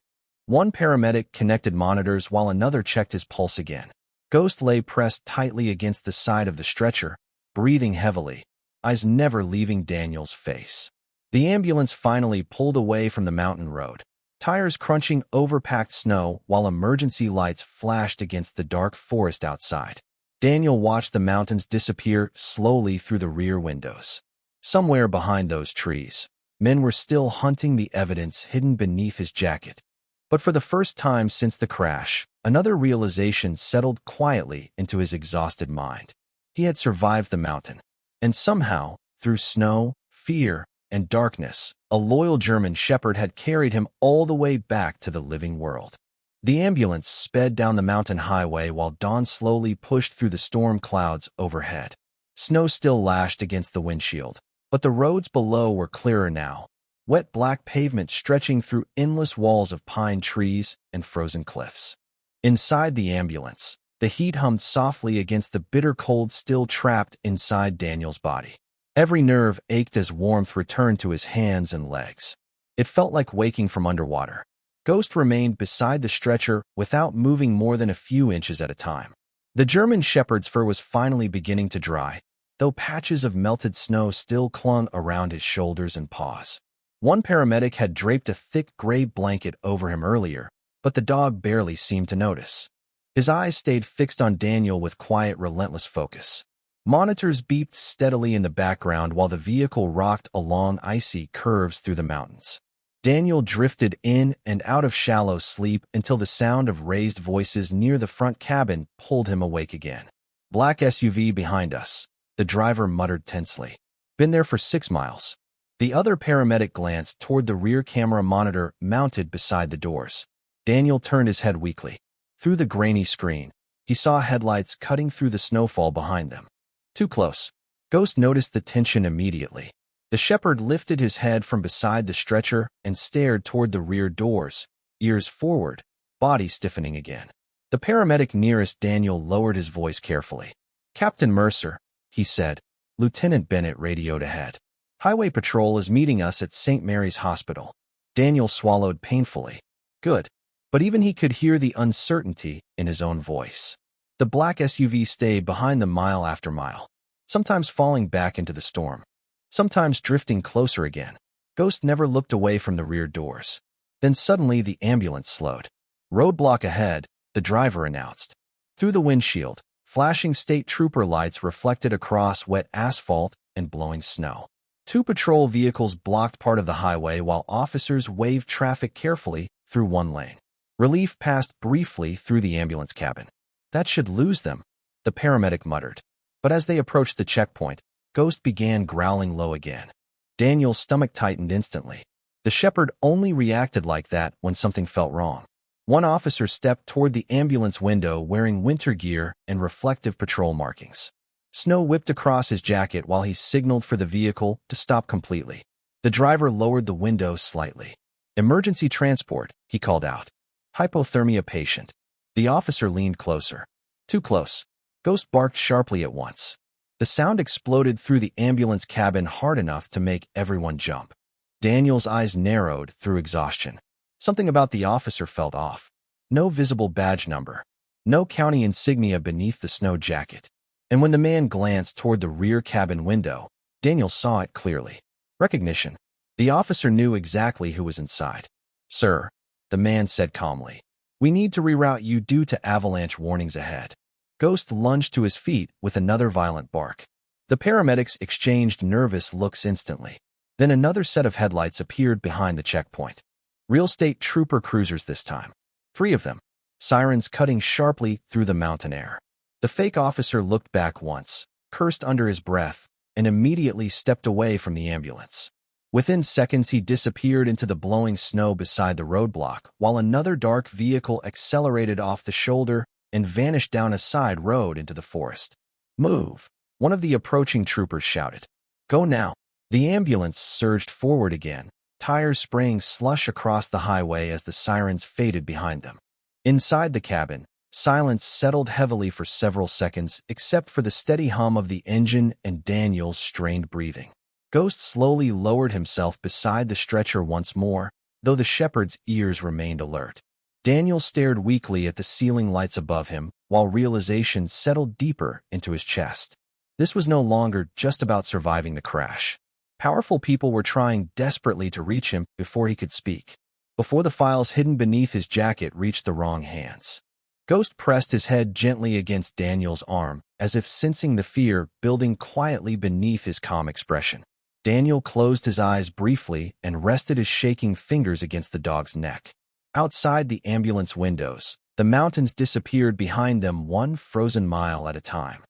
One paramedic connected monitors while another checked his pulse again. Ghost lay pressed tightly against the side of the stretcher, breathing heavily, eyes never leaving Daniel's face. The ambulance finally pulled away from the mountain road, tires crunching overpacked snow while emergency lights flashed against the dark forest outside. Daniel watched the mountains disappear slowly through the rear windows. Somewhere behind those trees, men were still hunting the evidence hidden beneath his jacket. But for the first time since the crash, another realization settled quietly into his exhausted mind. He had survived the mountain, and somehow, through snow, fear, and darkness, a loyal German shepherd had carried him all the way back to the living world. The ambulance sped down the mountain highway while dawn slowly pushed through the storm clouds overhead. Snow still lashed against the windshield, but the roads below were clearer now, wet black pavement stretching through endless walls of pine trees and frozen cliffs. Inside the ambulance, the heat hummed softly against the bitter cold still trapped inside Daniel's body. Every nerve ached as warmth returned to his hands and legs. It felt like waking from underwater. Ghost remained beside the stretcher without moving more than a few inches at a time. The German shepherd's fur was finally beginning to dry, though patches of melted snow still clung around his shoulders and paws. One paramedic had draped a thick gray blanket over him earlier, but the dog barely seemed to notice. His eyes stayed fixed on Daniel with quiet, relentless focus. Monitors beeped steadily in the background while the vehicle rocked along icy curves through the mountains. Daniel drifted in and out of shallow sleep until the sound of raised voices near the front cabin pulled him awake again. "Black SUV behind us," the driver muttered tensely. "Been there for 6 miles." The other paramedic glanced toward the rear camera monitor mounted beside the doors. Daniel turned his head weakly. Through the grainy screen, he saw headlights cutting through the snowfall behind them. Too close. Ghost noticed the tension immediately. The shepherd lifted his head from beside the stretcher and stared toward the rear doors, ears forward, body stiffening again. The paramedic nearest Daniel lowered his voice carefully. "Captain Mercer," he said. Lieutenant Bennett radioed ahead. "Highway Patrol is meeting us at St. Mary's Hospital." Daniel swallowed painfully. "Good." but even he could hear the uncertainty in his own voice. The black SUV stayed behind them mile after mile, sometimes falling back into the storm, sometimes drifting closer again. Ghost never looked away from the rear doors. Then suddenly the ambulance slowed. "Roadblock ahead," the driver announced. Through the windshield, flashing state trooper lights reflected across wet asphalt and blowing snow. Two patrol vehicles blocked part of the highway while officers waved traffic carefully through one lane. Relief passed briefly through the ambulance cabin. "That should lose them," the paramedic muttered. But as they approached the checkpoint, Ghost began growling low again. Daniel's stomach tightened instantly. The shepherd only reacted like that when something felt wrong. One officer stepped toward the ambulance window wearing winter gear and reflective patrol markings. Snow whipped across his jacket while he signaled for the vehicle to stop completely. The driver lowered the window slightly. "Emergency transport," he called out. "Hypothermia patient." The officer leaned closer. Too close. Ghost barked sharply at once. The sound exploded through the ambulance cabin hard enough to make everyone jump. Daniel's eyes narrowed through exhaustion. Something about the officer felt off. No visible badge number. No county insignia beneath the snow jacket. And when the man glanced toward the rear cabin window, Daniel saw it clearly. Recognition. The officer knew exactly who was inside. "Sir," the man said calmly, "we need to reroute you due to avalanche warnings ahead." Ghost lunged to his feet with another violent bark. The paramedics exchanged nervous looks instantly. Then another set of headlights appeared behind the checkpoint. Real state trooper cruisers this time. 3 of them, sirens cutting sharply through the mountain air. The fake officer looked back once, cursed under his breath, and immediately stepped away from the ambulance. Within seconds, he disappeared into the blowing snow beside the roadblock, while another dark vehicle accelerated off the shoulder and vanished down a side road into the forest. "Move," one of the approaching troopers shouted. "Go now." The ambulance surged forward again, tires spraying slush across the highway as the sirens faded behind them. Inside the cabin, silence settled heavily for several seconds, except for the steady hum of the engine and Daniel's strained breathing. Ghost slowly lowered himself beside the stretcher once more, though the shepherd's ears remained alert. Daniel stared weakly at the ceiling lights above him, while realization settled deeper into his chest. This was no longer just about surviving the crash. Powerful people were trying desperately to reach him before he could speak, before the files hidden beneath his jacket reached the wrong hands. Ghost pressed his head gently against Daniel's arm, as if sensing the fear building quietly beneath his calm expression. Daniel closed his eyes briefly and rested his shaking fingers against the dog's neck. Outside the ambulance windows, the mountains disappeared behind them 1 frozen mile at a time.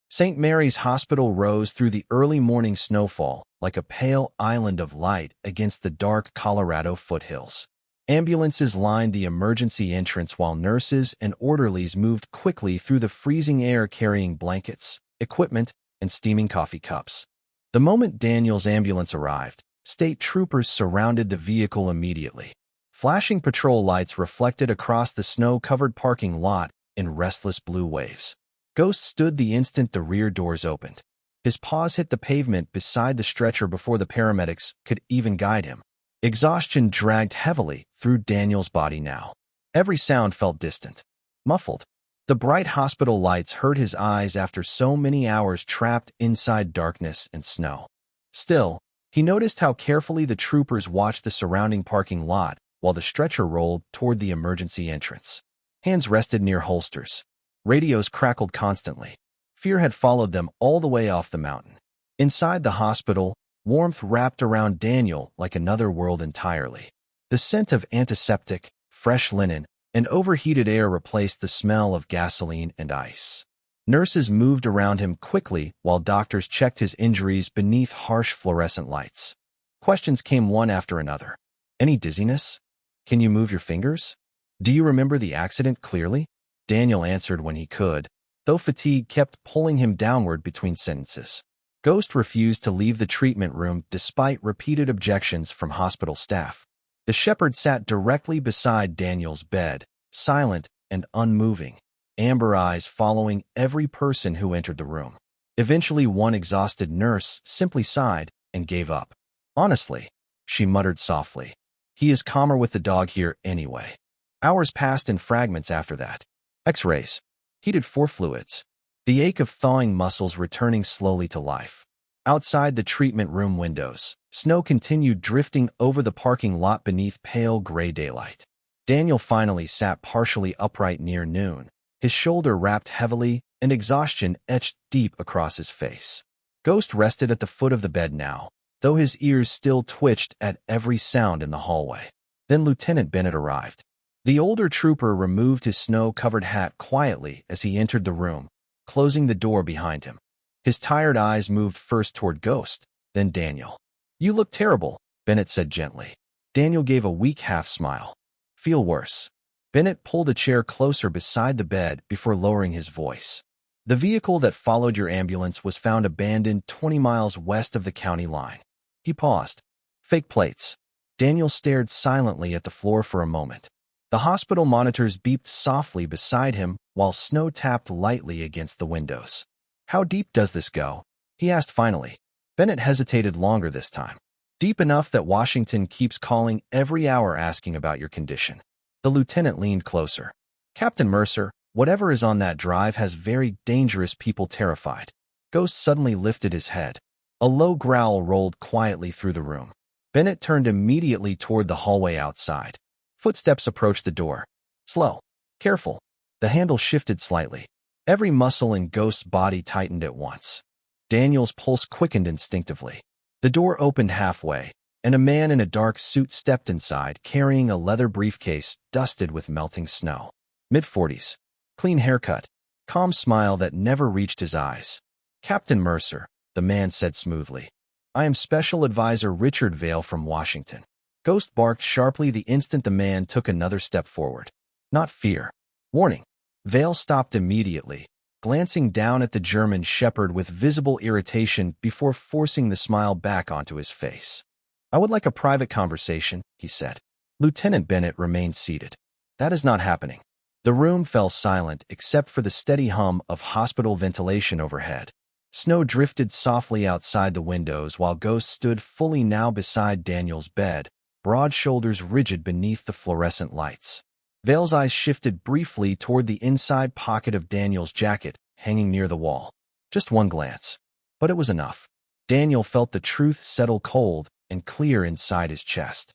St. Mary's Hospital rose through the early morning snowfall like a pale island of light against the dark Colorado foothills. Ambulances lined the emergency entrance while nurses and orderlies moved quickly through the freezing air carrying blankets, equipment, and steaming coffee cups. The moment Daniel's ambulance arrived, state troopers surrounded the vehicle immediately. Flashing patrol lights reflected across the snow-covered parking lot in restless blue waves. Ghost stood the instant the rear doors opened. His paws hit the pavement beside the stretcher before the paramedics could even guide him. Exhaustion dragged heavily through Daniel's body now. Every sound felt distant, muffled. The bright hospital lights hurt his eyes after so many hours trapped inside darkness and snow. Still, he noticed how carefully the troopers watched the surrounding parking lot while the stretcher rolled toward the emergency entrance. Hands rested near holsters. Radios crackled constantly. Fear had followed them all the way off the mountain. Inside the hospital, warmth wrapped around Daniel like another world entirely. The scent of antiseptic, fresh linen, and overheated air replaced the smell of gasoline and ice. Nurses moved around him quickly while doctors checked his injuries beneath harsh fluorescent lights. Questions came one after another. "Any dizziness? Can you move your fingers? Do you remember the accident clearly?" Daniel answered when he could, though fatigue kept pulling him downward between sentences. Ghost refused to leave the treatment room despite repeated objections from hospital staff. The shepherd sat directly beside Daniel's bed, silent and unmoving, amber eyes following every person who entered the room. Eventually, one exhausted nurse simply sighed and gave up. "Honestly," she muttered softly, "he is calmer with the dog here anyway." Hours passed in fragments after that. X-rays. Heated for fluids. The ache of thawing muscles returning slowly to life. Outside the treatment room windows, snow continued drifting over the parking lot beneath pale gray daylight. Daniel finally sat partially upright near noon, his shoulder wrapped heavily, and exhaustion etched deep across his face. Ghost rested at the foot of the bed now, though his ears still twitched at every sound in the hallway. Then Lieutenant Bennett arrived. The older trooper removed his snow-covered hat quietly as he entered the room, closing the door behind him. His tired eyes moved first toward Ghost, then Daniel. "You look terrible," Bennett said gently. Daniel gave a weak half-smile. "Feel worse." Bennett pulled a chair closer beside the bed before lowering his voice. "The vehicle that followed your ambulance was found abandoned 20 miles west of the county line." He paused. "Fake plates." Daniel stared silently at the floor for a moment. The hospital monitors beeped softly beside him while snow tapped lightly against the windows. "How deep does this go?" he asked finally. Bennett hesitated longer this time. "Deep enough that Washington keeps calling every hour asking about your condition." The lieutenant leaned closer. "Captain Mercer, whatever is on that drive has very dangerous people terrified." Ghost suddenly lifted his head. A low growl rolled quietly through the room. Bennett turned immediately toward the hallway outside. Footsteps approached the door. Slow. Careful. The handle shifted slightly. Every muscle in Ghost's body tightened at once. Daniel's pulse quickened instinctively. The door opened halfway, and a man in a dark suit stepped inside, carrying a leather briefcase dusted with melting snow. Mid-40s. Clean haircut. Calm smile that never reached his eyes. "Captain Mercer," the man said smoothly. "I am Special Advisor Richard Vale from Washington." Ghost barked sharply the instant the man took another step forward. Not fear. Warning. Vale stopped immediately, glancing down at the German shepherd with visible irritation before forcing the smile back onto his face. "I would like a private conversation," he said. Lieutenant Bennett remained seated. "That is not happening." The room fell silent except for the steady hum of hospital ventilation overhead. Snow drifted softly outside the windows while Ghost stood fully now beside Daniel's bed, broad shoulders rigid beneath the fluorescent lights. Vale's eyes shifted briefly toward the inside pocket of Daniel's jacket, hanging near the wall. Just one glance. But it was enough. Daniel felt the truth settle cold and clear inside his chest.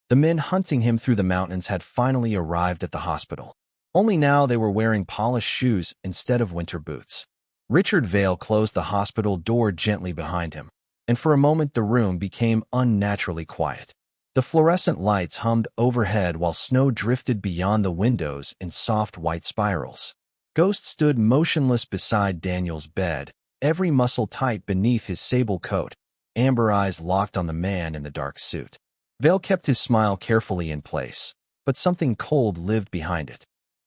The men hunting him through the mountains had finally arrived at the hospital. Only now they were wearing polished shoes instead of winter boots. Richard Vale closed the hospital door gently behind him, and for a moment the room became unnaturally quiet. The fluorescent lights hummed overhead while snow drifted beyond the windows in soft white spirals. Ghost stood motionless beside Daniel's bed, every muscle tight beneath his sable coat, amber eyes locked on the man in the dark suit. Vale kept his smile carefully in place, but something cold lived behind it.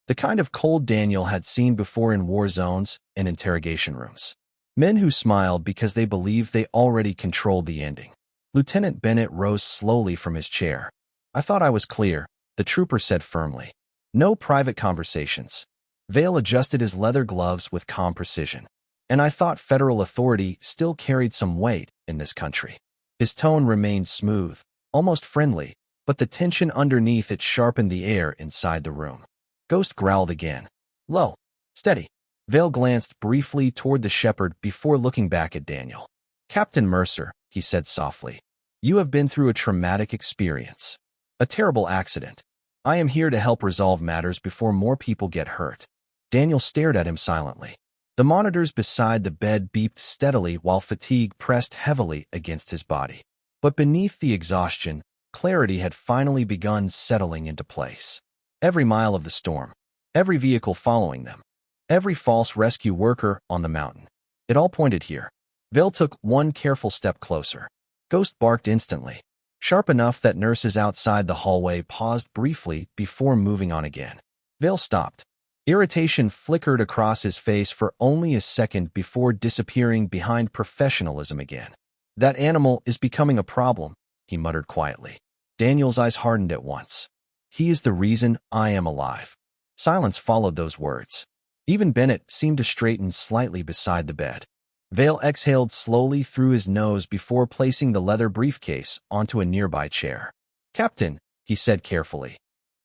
The kind of cold Daniel had seen before in war zones and interrogation rooms. Men who smiled because they believed they already controlled the ending. Lieutenant Bennett rose slowly from his chair. "I thought I was clear," the trooper said firmly. "No private conversations." Vale adjusted his leather gloves with calm precision. "And I thought federal authority still carried some weight in this country." His tone remained smooth, almost friendly, but the tension underneath it sharpened the air inside the room. Ghost growled again. "Low. Steady." Vale glanced briefly toward the shepherd before looking back at Daniel. "Captain Mercer," he said softly, "you have been through a traumatic experience. A terrible accident. I am here to help resolve matters before more people get hurt." Daniel stared at him silently. The monitors beside the bed beeped steadily while fatigue pressed heavily against his body. But beneath the exhaustion, clarity had finally begun settling into place. Every mile of the storm, every vehicle following them, every false rescue worker on the mountain, it all pointed here. Vale took one careful step closer. Ghost barked instantly, sharp enough that nurses outside the hallway paused briefly before moving on again. Vale stopped. Irritation flickered across his face for only a second before disappearing behind professionalism again. "That animal is becoming a problem," he muttered quietly. Daniel's eyes hardened at once. "He is the reason I am alive." Silence followed those words. Even Bennett seemed to straighten slightly beside the bed. Vale exhaled slowly through his nose before placing the leather briefcase onto a nearby chair. "Captain," he said carefully,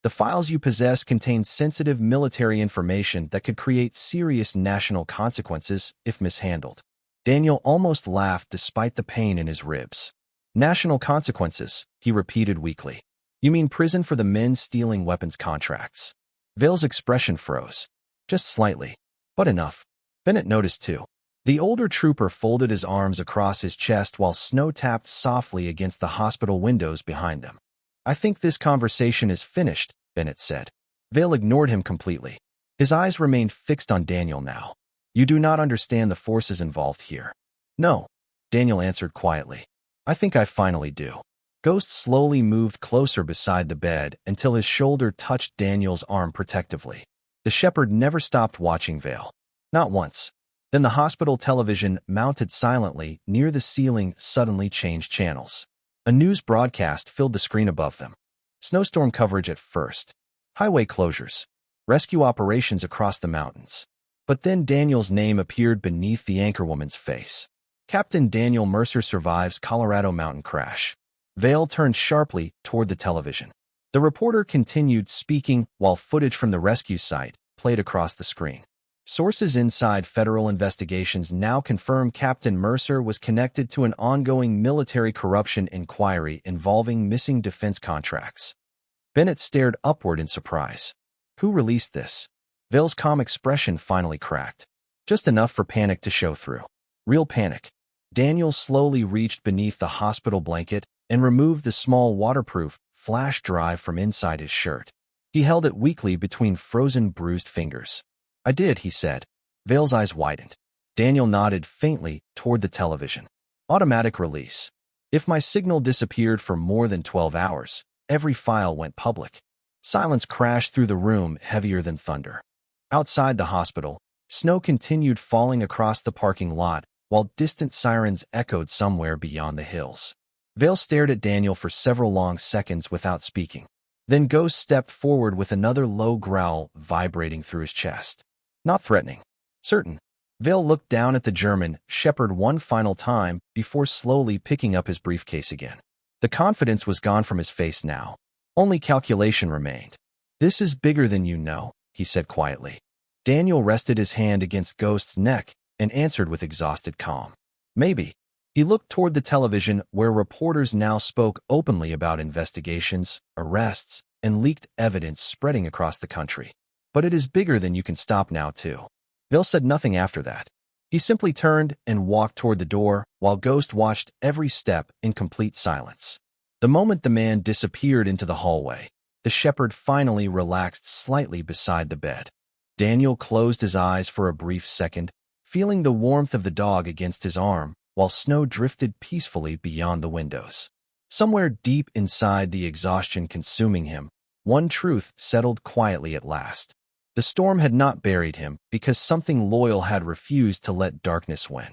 The files you possess contain sensitive military information that could create serious national consequences if mishandled. Daniel almost laughed despite the pain in his ribs. National consequences, he repeated weakly. You mean prison for the men stealing weapons contracts? Vale's expression froze. Just slightly. But enough. Bennett noticed too. The older trooper folded his arms across his chest while Snow tapped softly against the hospital windows behind them. I think this conversation is finished, Bennett said. Vale ignored him completely. His eyes remained fixed on Daniel now. You do not understand the forces involved here. No, Daniel answered quietly. I think I finally do. Ghost slowly moved closer beside the bed until his shoulder touched Daniel's arm protectively. The shepherd never stopped watching Vale. Not once. Then the hospital television, mounted silently near the ceiling, suddenly changed channels. A news broadcast filled the screen above them. Snowstorm coverage at first. Highway closures. Rescue operations across the mountains. But then Daniel's name appeared beneath the anchorwoman's face. Captain Daniel Mercer survives Colorado mountain crash. Vale turned sharply toward the television. The reporter continued speaking while footage from the rescue site played across the screen. Sources inside federal investigations now confirm Captain Mercer was connected to an ongoing military corruption inquiry involving missing defense contracts. Bennett stared upward in surprise. Who released this? Vale's calm expression finally cracked. Just enough for panic to show through. Real panic. Daniel slowly reached beneath the hospital blanket and removed the small waterproof flash drive from inside his shirt. He held it weakly between frozen, bruised fingers. I did, he said. Vale's eyes widened. Daniel nodded faintly toward the television. Automatic release. If my signal disappeared for more than 12 hours, every file went public. Silence crashed through the room, heavier than thunder. Outside the hospital, snow continued falling across the parking lot, while distant sirens echoed somewhere beyond the hills. Vale stared at Daniel for several long seconds without speaking. Then Ghost stepped forward with another low growl vibrating through his chest. Not threatening. Certain. Vale looked down at the German shepherd one final time before slowly picking up his briefcase again. The confidence was gone from his face now. Only calculation remained. This is bigger than you know, he said quietly. Daniel rested his hand against Ghost's neck and answered with exhausted calm. Maybe. He looked toward the television where reporters now spoke openly about investigations, arrests, and leaked evidence spreading across the country. But it is bigger than you can stop now, too. Vale said nothing after that. He simply turned and walked toward the door while Ghost watched every step in complete silence. The moment the man disappeared into the hallway, the shepherd finally relaxed slightly beside the bed. Daniel closed his eyes for a brief second, feeling the warmth of the dog against his arm, while snow drifted peacefully beyond the windows. Somewhere deep inside the exhaustion consuming him, one truth settled quietly at last. The storm had not buried him because something loyal had refused to let darkness win.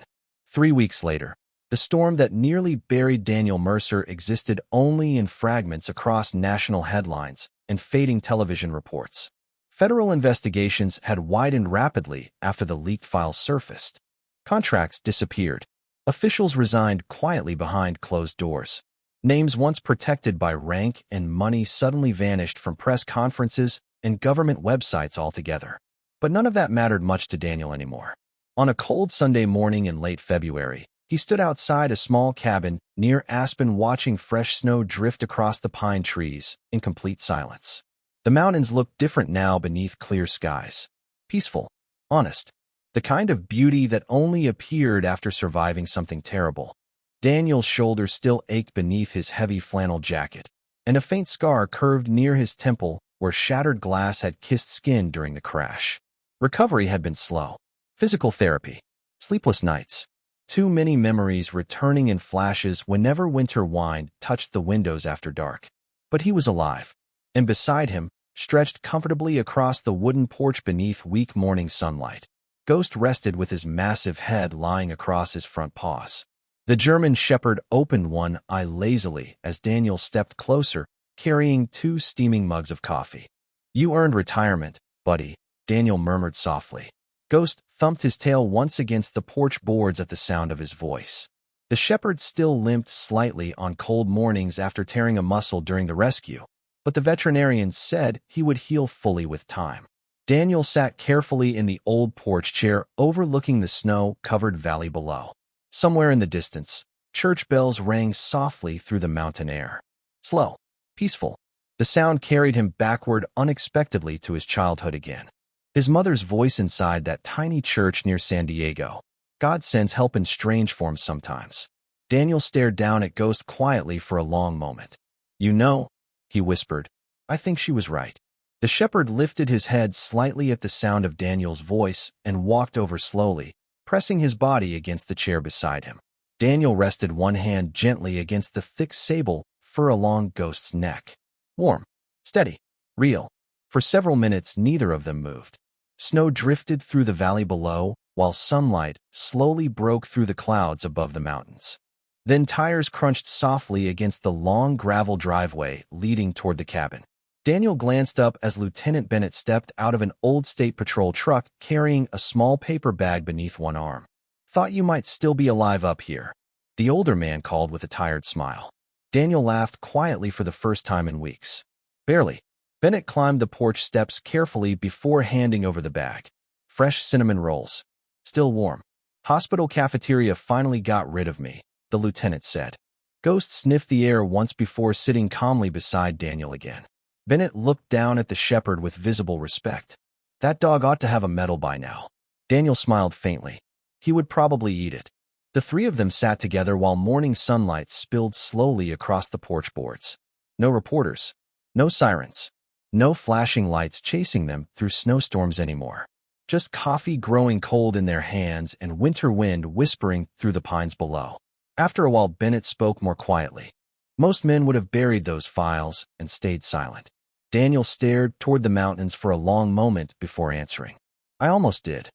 3 weeks later, the storm that nearly buried Daniel Mercer existed only in fragments across national headlines and fading television reports. Federal investigations had widened rapidly after the leaked files surfaced. Contracts disappeared. Officials resigned quietly behind closed doors. Names once protected by rank and money suddenly vanished from press conferences and government websites altogether. But none of that mattered much to Daniel anymore. On a cold Sunday morning in late February, he stood outside a small cabin near Aspen watching fresh snow drift across the pine trees in complete silence. The mountains looked different now beneath clear skies. Peaceful, honest, the kind of beauty that only appeared after surviving something terrible. Daniel's shoulder still ached beneath his heavy flannel jacket, and a faint scar curved near his temple where shattered glass had kissed skin during the crash. Recovery had been slow. Physical therapy. Sleepless nights. Too many memories returning in flashes whenever winter wind touched the windows after dark. But he was alive, and beside him, stretched comfortably across the wooden porch beneath weak morning sunlight, Ghost rested with his massive head lying across his front paws. The German shepherd opened one eye lazily as Daniel stepped closer, carrying 2 steaming mugs of coffee. You earned retirement, buddy, Daniel murmured softly. Ghost thumped his tail once against the porch boards at the sound of his voice. The shepherd still limped slightly on cold mornings after tearing a muscle during the rescue, but the veterinarian said he would heal fully with time. Daniel sat carefully in the old porch chair overlooking the snow-covered valley below. Somewhere in the distance, church bells rang softly through the mountain air. Slow, peaceful. The sound carried him backward unexpectedly to his childhood again. His mother's voice inside that tiny church near San Diego. God sends help in strange forms sometimes. Daniel stared down at Ghost quietly for a long moment. You know, he whispered, I think she was right. The shepherd lifted his head slightly at the sound of Daniel's voice and walked over slowly, pressing his body against the chair beside him. Daniel rested one hand gently against the thick sable fur along Ghost's neck. Warm, steady, real. For several minutes, neither of them moved. Snow drifted through the valley below, while sunlight slowly broke through the clouds above the mountains. Then tires crunched softly against the long gravel driveway leading toward the cabin. Daniel glanced up as Lieutenant Bennett stepped out of an old State Patrol truck carrying a small paper bag beneath one arm. Thought you might still be alive up here, the older man called with a tired smile. Daniel laughed quietly for the first time in weeks. Barely. Bennett climbed the porch steps carefully before handing over the bag. Fresh cinnamon rolls. Still warm. Hospital cafeteria finally got rid of me, the lieutenant said. Ghost sniffed the air once before sitting calmly beside Daniel again. Bennett looked down at the shepherd with visible respect. That dog ought to have a medal by now. Daniel smiled faintly. He would probably eat it. The three of them sat together while morning sunlight spilled slowly across the porch boards. No reporters. No sirens. No flashing lights chasing them through snowstorms anymore. Just coffee growing cold in their hands and winter wind whispering through the pines below. After a while, Bennett spoke more quietly. Most men would have buried those files and stayed silent. Daniel stared toward the mountains for a long moment before answering. I almost did.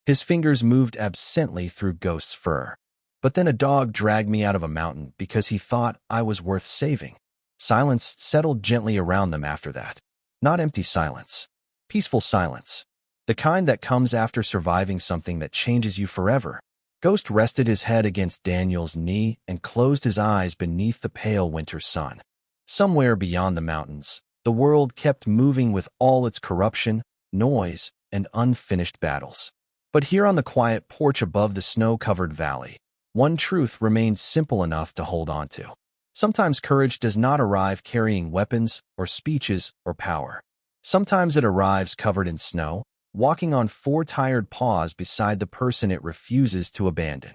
His fingers moved absently through Ghost's fur. But then a dog dragged me out of a mountain because he thought I was worth saving. Silence settled gently around them after that. Not empty silence. Peaceful silence. The kind that comes after surviving something that changes you forever. Ghost rested his head against Daniel's knee and closed his eyes beneath the pale winter sun. Somewhere beyond the mountains, the world kept moving with all its corruption, noise, and unfinished battles. But here on the quiet porch above the snow-covered valley, one truth remained simple enough to hold on to. Sometimes courage does not arrive carrying weapons or speeches or power. Sometimes it arrives covered in snow, walking on four tired paws beside the person it refuses to abandon.